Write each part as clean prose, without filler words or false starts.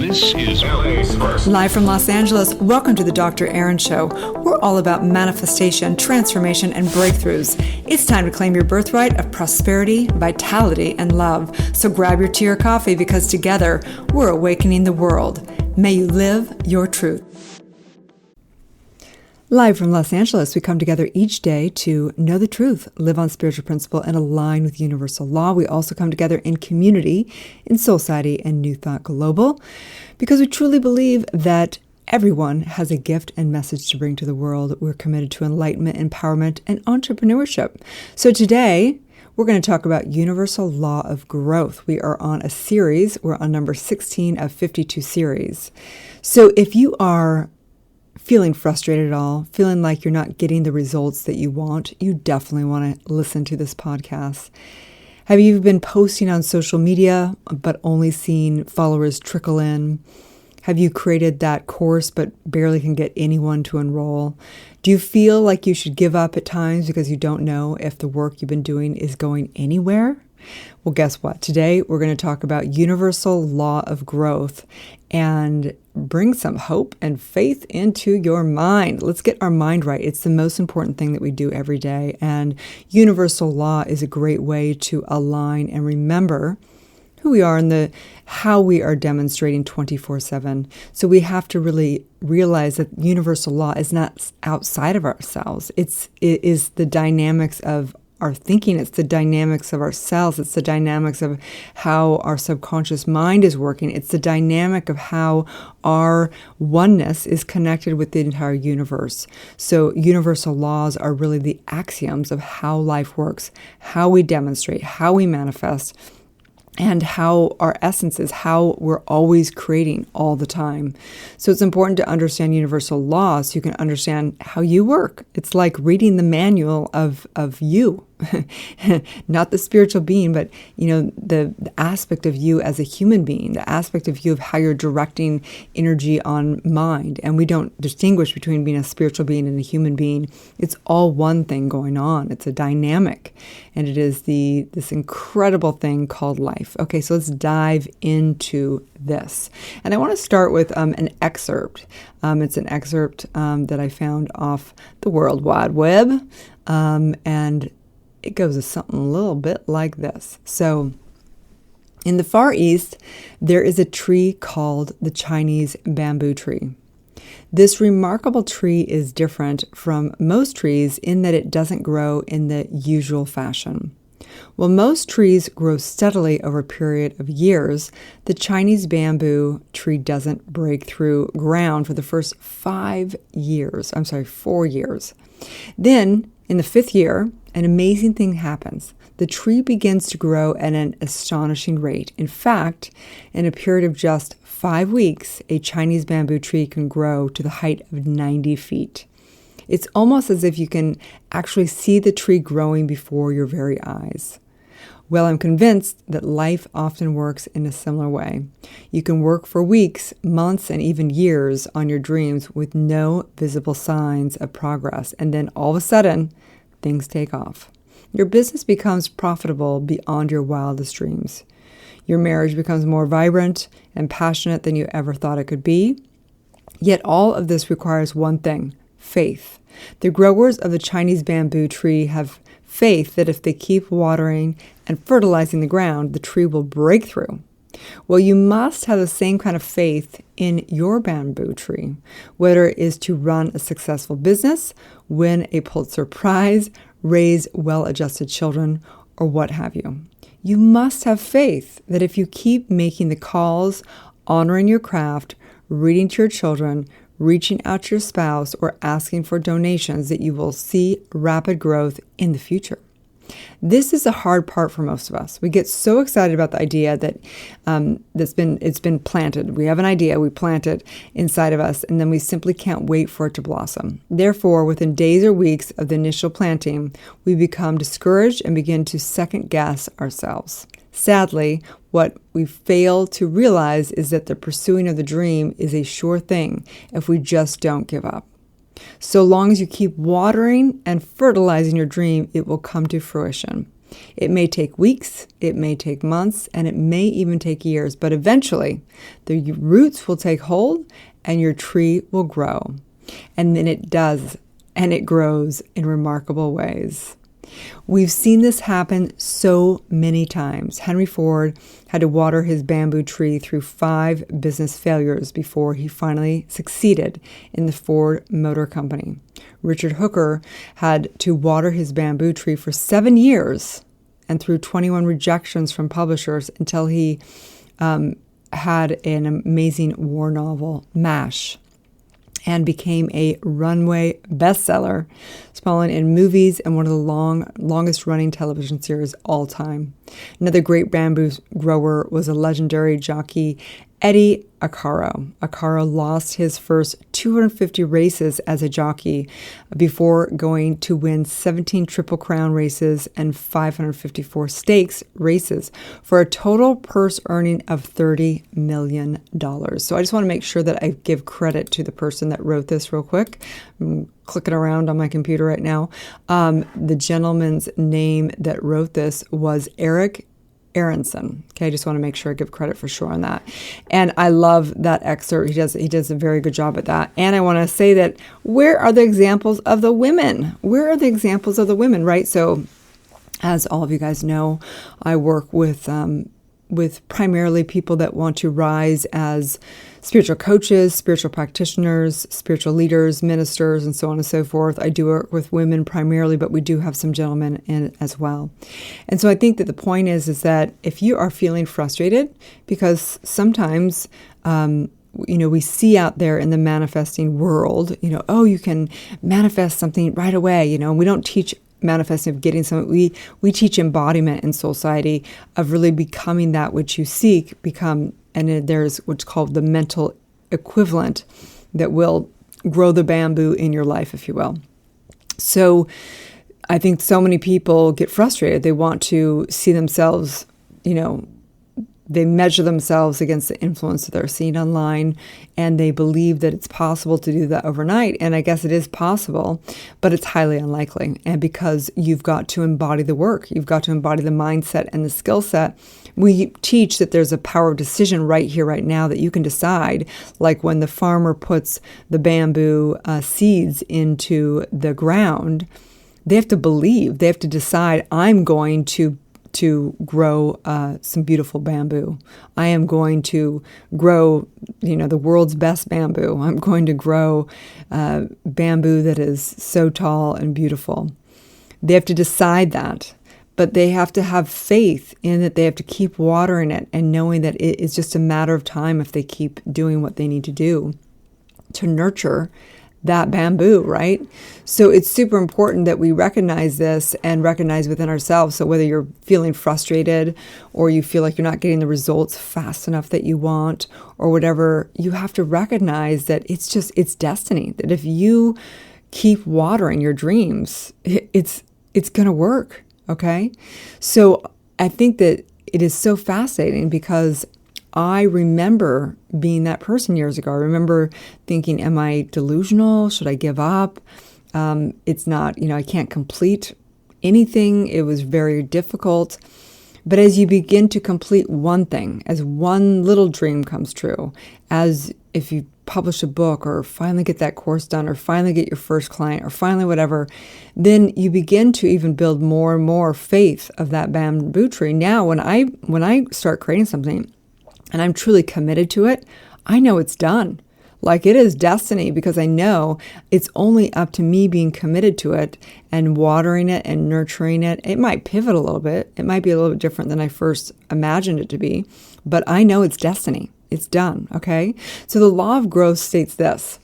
This is LA's first. Live from Los Angeles, welcome to the Dr. Aaron Show. We're all about manifestation, transformation, and breakthroughs. It's time to claim your birthright of prosperity, vitality, and love. So grab your tea or coffee because together we're awakening the world. May you live your truth. Live from Los Angeles, we come together each day to know the truth, live on spiritual principle, and align with universal law. We also come together in community, in Soul Society and New Thought Global, because we truly believe that everyone has a gift and message to bring to the world. We're committed to enlightenment, empowerment, and entrepreneurship. So today, we're going to talk about universal law of growth. We are on a series. We're on number 16 of 52 series. So if you are feeling frustrated at all, feeling like you're not getting the results that you want, you definitely want to listen to this podcast. Have you been posting on social media but only seen followers trickle in? Have you created that course but barely can get anyone to enroll? Do you feel like you should give up at times because you don't know if the work you've been doing is going anywhere? Well, guess what? Today, we're going to talk about universal law of growth and bring some hope and faith into your mind. Let's get our mind right. It's the most important thing that we do every day. And universal law is a great way to align and remember who we are and how we are demonstrating 24/7. So we have to really realize that universal law is not outside of ourselves. It is the dynamics of our thinking. It's the dynamics of our cells. It's the dynamics of how our subconscious mind is working. It's the dynamic of how our oneness is connected with the entire universe. So universal laws are really the axioms of how life works, how we demonstrate, how we manifest, and how our essence is, how we're always creating all the time. So it's important to understand universal laws so you can understand how you work. It's like reading the manual of you. Not the spiritual being, but the aspect of you as a human being, the aspect of you of how you're directing energy on mind. And we don't distinguish between being a spiritual being and a human being. It's all one thing going on. It's a dynamic, and it is this incredible thing called life. Okay, so let's dive into this. And I want to start with an excerpt. It's an excerpt that I found off the World Wide Web, and it goes something a little bit like this. So in the Far East, there is a tree called the Chinese bamboo tree. This remarkable tree is different from most trees in that it doesn't grow in the usual fashion. While most trees grow steadily over a period of years, the Chinese bamboo tree doesn't break through ground for the first 4 years. Then, in the 5th year, an amazing thing happens. The tree begins to grow at an astonishing rate. In fact, in a period of just 5 weeks, a Chinese bamboo tree can grow to the height of 90 feet. It's almost as if you can actually see the tree growing before your very eyes. Well, I'm convinced that life often works in a similar way. You can work for weeks, months, and even years on your dreams with no visible signs of progress, and then all of a sudden, things take off. Your business becomes profitable beyond your wildest dreams. Your marriage becomes more vibrant and passionate than you ever thought it could be. Yet all of this requires one thing: faith. The growers of the Chinese bamboo tree have faith that if they keep watering and fertilizing the ground, the tree will break through. Well, you must have the same kind of faith in your bamboo tree, whether it is to run a successful business, win a Pulitzer Prize, raise well-adjusted children, or what have you. You must have faith that if you keep making the calls, honoring your craft, reading to your children, reaching out to your spouse, or asking for donations, that you will see rapid growth in the future. This is the hard part for most of us. We get so excited about the idea that it's been planted. We have an idea, we plant it inside of us, and then we simply can't wait for it to blossom. Therefore, within days or weeks of the initial planting, we become discouraged and begin to second guess ourselves. Sadly, what we fail to realize is that the pursuing of the dream is a sure thing if we just don't give up. So long as you keep watering and fertilizing your dream, it will come to fruition. It may take weeks, it may take months, and it may even take years, but eventually the roots will take hold and your tree will grow. And then it does, and it grows in remarkable ways. We've seen this happen so many times. Henry Ford had to water his bamboo tree through 5 business failures before he finally succeeded in the Ford Motor Company. Richard Hooker had to water his bamboo tree for 7 years and through 21 rejections from publishers until he had an amazing war novel, MASH, and became a runway bestseller, spawning in movies and one of the longest running television series all time. Another great bamboo grower was a legendary jockey, Eddie Acaro. Acaro lost his first 250 races as a jockey before going to win 17 Triple Crown races and 554 stakes races for a total purse earning of $30 million. So I just want to make sure that I give credit to the person that wrote this real quick. I'm clicking around on my computer right now. The gentleman's name that wrote this was Eric Aronson. Okay, I just want to make sure I give credit for sure on that. And I love that excerpt. He does a very good job at that. And I want to say that where are the examples of the women? Where are the examples of the women, right? So as all of you guys know, I work with primarily people that want to rise as spiritual coaches, spiritual practitioners, spiritual leaders, ministers, and so on and so forth. I do work with women primarily, but we do have some gentlemen in as well. And so I think that the point is that if you are feeling frustrated, because sometimes, we see out there in the manifesting world, oh, you can manifest something right away. We don't teach manifesting of getting something. We teach embodiment in Soul Society of really becoming that which you seek, and there's what's called the mental equivalent that will grow the bamboo in your life, if you will. So I think so many people get frustrated. They want to see themselves, they measure themselves against the influence that they're seeing online, and they believe that it's possible to do that overnight. And I guess it is possible, but it's highly unlikely. And because you've got to embody the work, you've got to embody the mindset and the skill set. We teach that there's a power of decision right here, right now, that you can decide. Like when the farmer puts the bamboo seeds into the ground, they have to believe, they have to decide, I'm going to grow some beautiful bamboo. I am going to grow, the world's best bamboo. I'm going to grow bamboo that is so tall and beautiful. They have to decide that, but they have to have faith in that. They have to keep watering it and knowing that it is just a matter of time if they keep doing what they need to do to nurture that bamboo, right? So it's super important that we recognize this and recognize within ourselves. So whether you're feeling frustrated or you feel like you're not getting the results fast enough that you want or whatever, you have to recognize that it's destiny. That if you keep watering your dreams, it's going to work, okay? So I think that it is so fascinating because I remember being that person years ago. I remember thinking, am I delusional? Should I give up? It's not, I can't complete anything. It was very difficult. But as you begin to complete one thing, as one little dream comes true, as if you publish a book or finally get that course done or finally get your first client or finally whatever, then you begin to even build more and more faith of that bamboo tree. Now, when I start creating something, and I'm truly committed to it, I know it's done. Like it is destiny because I know it's only up to me being committed to it and watering it and nurturing it. It might pivot a little bit. It might be a little bit different than I first imagined it to be, but I know it's destiny. It's done, okay? So the law of growth states this: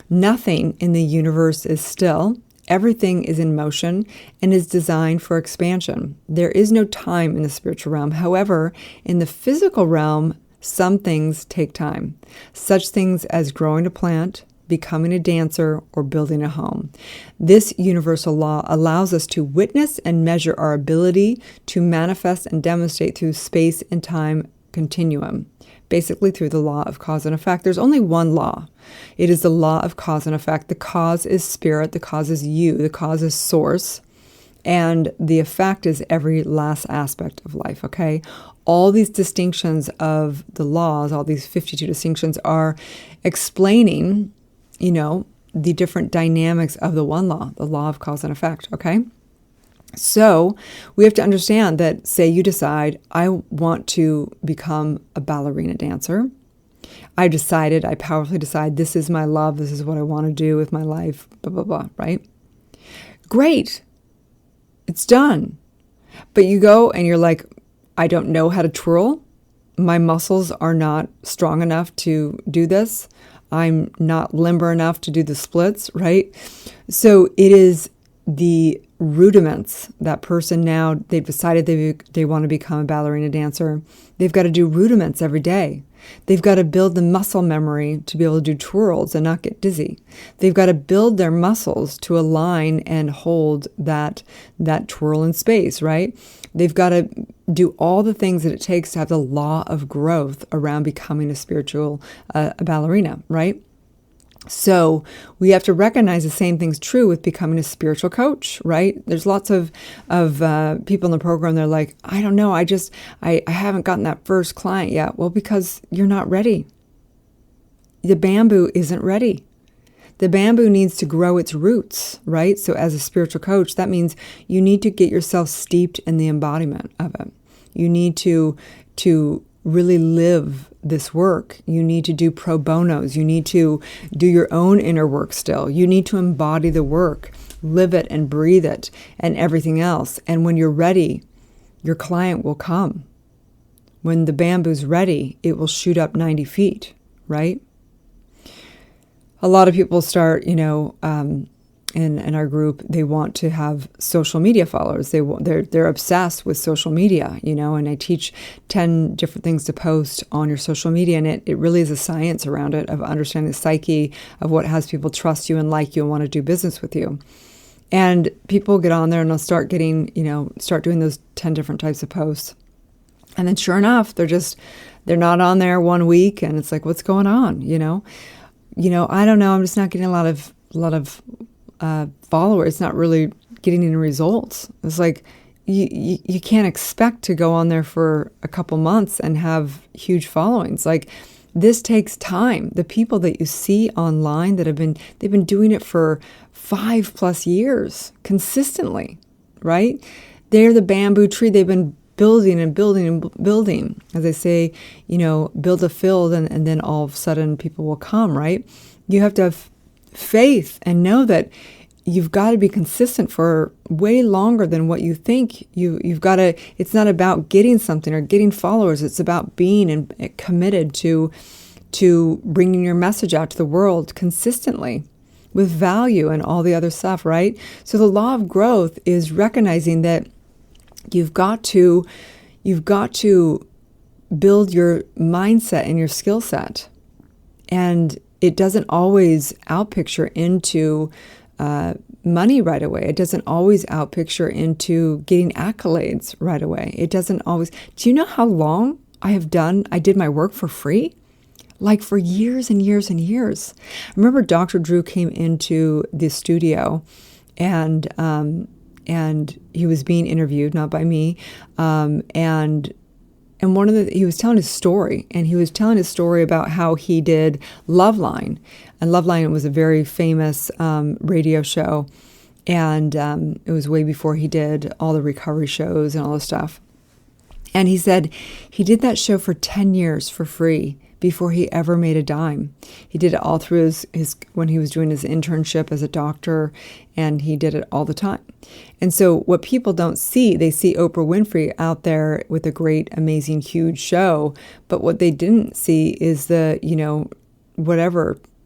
nothing in the universe is still. Everything is in motion and is designed for expansion. There is no time in the spiritual realm. However, in the physical realm, some things take time, such things as growing a plant, becoming a dancer, or building a home. This universal law allows us to witness and measure our ability to manifest and demonstrate through space and time continuum, basically through the law of cause and effect. There's only one law. It is the law of cause and effect. The cause is spirit. The cause is you. The cause is source. And the effect is every last aspect of life, okay? All these distinctions of the laws, all these 52 distinctions are explaining, the different dynamics of the one law, the law of cause and effect, okay? So we have to understand that, say you decide, I want to become a ballerina dancer. I powerfully decide, this is my love, this is what I want to do with my life, blah, blah, blah, right? Great. It's done. But you go and you're like, I don't know how to twirl. My muscles are not strong enough to do this. I'm not limber enough to do the splits, right? So it is the rudiments. That person now, they've decided they want to become a ballerina dancer. They've got to do rudiments every day. They've got to build the muscle memory to be able to do twirls and not get dizzy. They've got to build their muscles to align and hold that twirl in space, right? They've got to do all the things that it takes to have the law of growth around becoming a spiritual a ballerina, right? So we have to recognize the same thing's true with becoming a spiritual coach, right? There's lots of people in the program, they're like, I don't know, I haven't gotten that first client yet. Well, because you're not ready. The bamboo isn't ready. The bamboo needs to grow its roots, right? So as a spiritual coach, that means you need to get yourself steeped in the embodiment of it. You need to really live this work. You need to do pro bonos. You need to do your own inner work still. You need to embody the work, live it and breathe it and everything else. And when you're ready, your client will come. When the bamboo's ready, it will shoot up 90 feet, right? A lot of people start, in our group, they want to have social media followers. They're obsessed with social media, and I teach 10 different things to post on your social media, and it really is a science around it of understanding the psyche of what has people trust you and like you and want to do business with you. And people get on there and they'll start doing those 10 different types of posts. And then sure enough, they're not on there 1 week, and it's like, what's going on? I don't know. I'm just not getting a lot of followers, not really getting any results. It's like you can't expect to go on there for a couple months and have huge followings. Like, this takes time. The people that you see online they've been doing it for 5+ years consistently, right? They're the bamboo tree. They've been building and building and building. As I say, build a field and then all of a sudden people will come, right? You have to have faith and know that you've got to be consistent for way longer than what you think. You've got to, it's not about getting something or getting followers. It's about being committed to bringing your message out to the world consistently with value and all the other stuff, right? So the law of growth is recognizing that you've got to build your mindset and your skill set. And it doesn't always outpicture into money right away. It doesn't always outpicture into getting accolades right away. It doesn't always. Do you know how long I did my work for free? Like for years and years and years. I remember Dr. Drew came into the studio and he was being interviewed, not by me, and he was telling his story, and he was telling his story about how he did Loveline, and Loveline was a very famous radio show, and it was way before he did all the recovery shows and all the stuff. And he said he did that show for 10 years for free before he ever made a dime. He did it all through his when he was doing his internship as a doctor, and he did it all the time. And so what people don't see, they see Oprah Winfrey out there with a great, amazing, huge show, but what they didn't see is the,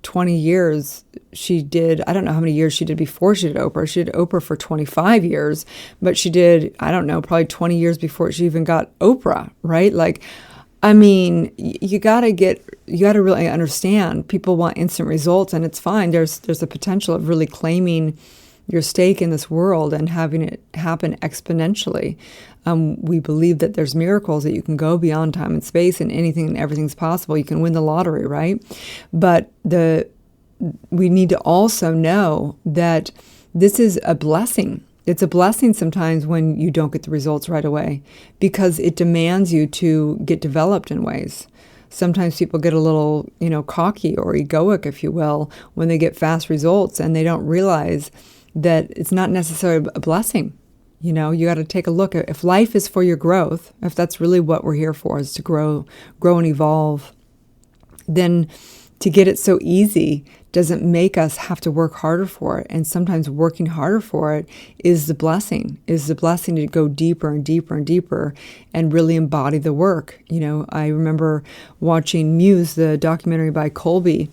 20 years she did. I don't know how many years she did before she did Oprah. She did Oprah for 25 years, but she did, I don't know, probably 20 years before she even got Oprah, right? Like, I mean, you got to really understand people want instant results, and it's fine. There's a potential of really claiming your stake in this world and having it happen exponentially. We believe that there's miracles, that you can go beyond time and space, and anything and everything's possible. You can win the lottery, right? But we need to also know that this is a blessing. It's a blessing sometimes when you don't get the results right away, because it demands you to get developed in ways. Sometimes people get a little, cocky or egoic, if you will, when they get fast results, and they don't realize that it's not necessarily a blessing. You got to take a look at if life is for your growth, if that's really what we're here for, is to grow and evolve, then to get it so easy doesn't make us have to work harder for it. And sometimes working harder for it is the blessing to go deeper and deeper and deeper and really embody the work. I remember watching Muse, the documentary by Colby,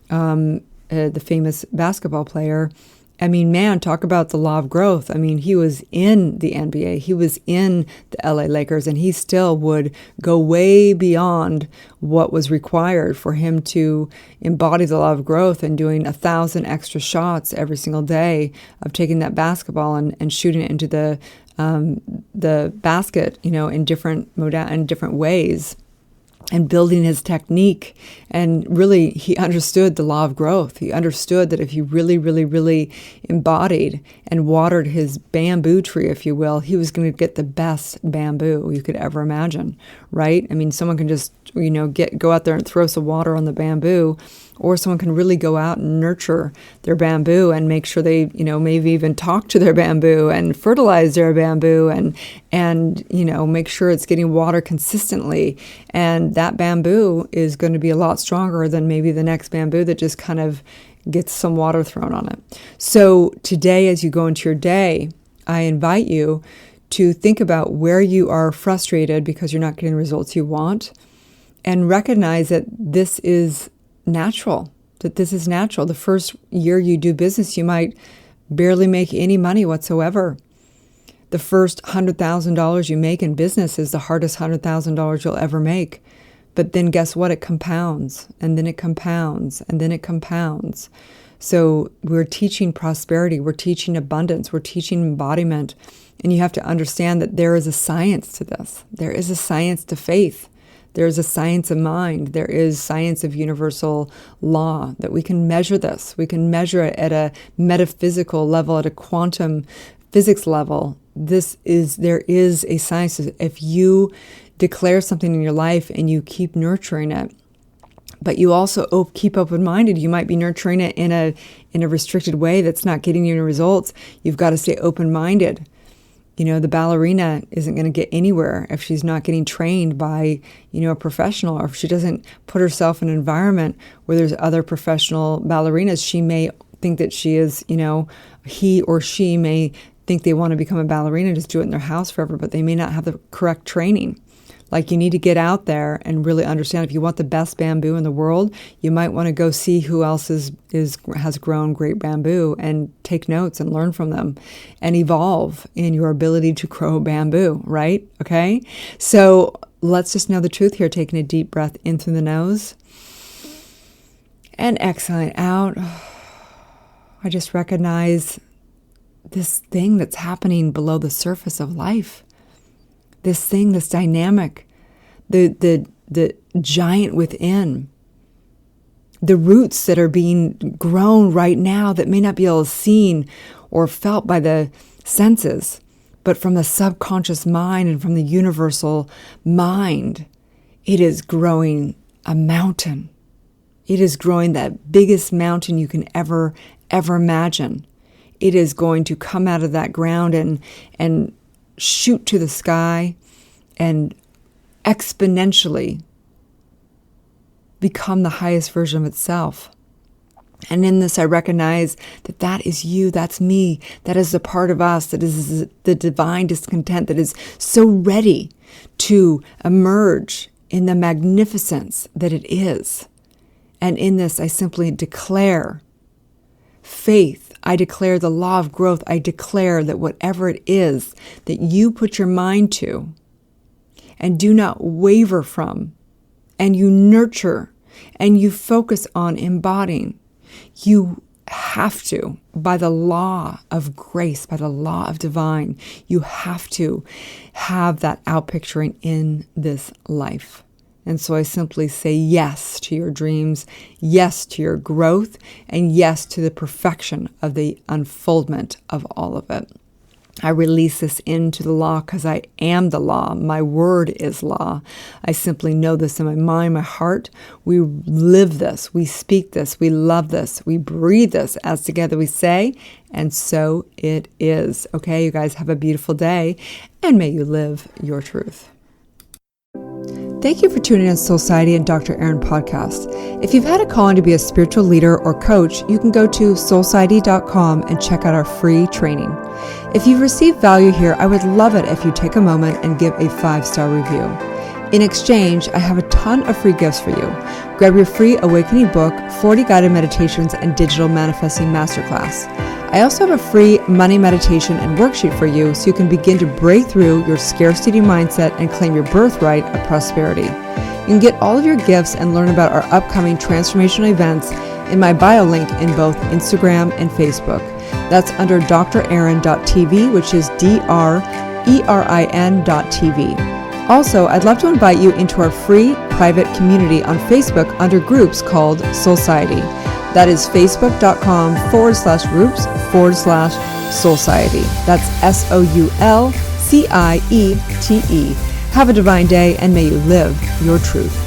the famous basketball player. I mean, man, talk about the law of growth. I mean, he was in the NBA, he was in the LA Lakers, and he still would go way beyond what was required for him to embody the law of growth and doing 1,000 extra shots every single day of taking that basketball and shooting it into the basket, in different ways, and building his technique. And really, he understood the law of growth. He understood that if he really, really, really embodied and watered his bamboo tree, if you will, he was going to get the best bamboo you could ever imagine, right? I mean, someone can just, go out there and throw some water on the bamboo, or someone can really go out and nurture their bamboo and make sure they, maybe even talk to their bamboo and fertilize their bamboo and make sure it's getting water consistently. And that bamboo is going to be a lot stronger than maybe the next bamboo that just kind of gets some water thrown on it. So today, as you go into your day, I invite you to think about where you are frustrated because you're not getting the results you want, and recognize that this is natural, The first year you do business, you might barely make any money whatsoever. The first $100,000 you make in business is the hardest $100,000 you'll ever make. But then guess what? It compounds, and then it compounds, and then it compounds. So we're teaching prosperity, we're teaching abundance, we're teaching embodiment. And you have to understand that there is a science to this. There is a science to faith. There's a science of mind. There is science of universal law, that we can measure this. We can measure it at a metaphysical level, at a quantum physics level. There is a science. If you declare something in your life and you keep nurturing it, but you also keep open-minded, you might be nurturing it in a restricted way that's not getting you any results. You've got to stay open-minded. The ballerina isn't going to get anywhere if she's not getting trained by, a professional, or if she doesn't put herself in an environment where there's other professional ballerinas. She may think that she is, he or she may think they want to become a ballerina, just do it in their house forever, but they may not have the correct training. Like, you need to get out there and really understand, if you want the best bamboo in the world, you might want to go see who else has grown great bamboo and take notes and learn from them and evolve in your ability to grow bamboo, right? Okay? So let's just know the truth here, taking a deep breath in through the nose and exhaling out. I just recognize this thing that's happening below the surface of life. This thing, this dynamic, the giant within, the roots that are being grown right now that may not be able to seen or felt by the senses, but from the subconscious mind and from the universal mind, it is growing a mountain. It is growing that biggest mountain you can ever imagine. It is going to come out of that ground and shoot to the sky and exponentially become the highest version of itself. And in this, I recognize that is you, that's me, that is a part of us, that is the divine discontent that is so ready to emerge in the magnificence that it is. And in this, I simply declare faith. I declare the law of growth. I declare that whatever it is that you put your mind to and do not waver from, and you nurture and you focus on embodying, you have to, by the law of grace, by the law of divine, you have to have that outpicturing in this life. And so I simply say yes to your dreams, yes to your growth, and yes to the perfection of the unfoldment of all of it. I release this into the law because I am the law. My word is law. I simply know this in my mind, my heart. We live this. We speak this. We love this. We breathe this as together we say, and so it is. Okay, you guys have a beautiful day, and may you live your truth. Thank you for tuning in to Soulciety and Dr. Erin podcast. If you've had a calling to be a spiritual leader or coach, you can go to soulciety.com and check out our free training. If you've received value here, I would love it if you take a moment and give a 5-star review. In exchange, I have a ton of free gifts for you. Grab your free awakening book, 40 guided meditations, and digital manifesting masterclass. I also have a free money meditation and worksheet for you so you can begin to break through your scarcity mindset and claim your birthright of prosperity. You can get all of your gifts and learn about our upcoming transformational events in my bio link in both Instagram and Facebook. That's under drerin.tv, which is DRERIN.tv. Also, I'd love to invite you into our free private community on Facebook under groups called Soulciety. That is facebook.com/groups/Soulciety. That's SOULCIETE. Have a divine day, and may you live your truth.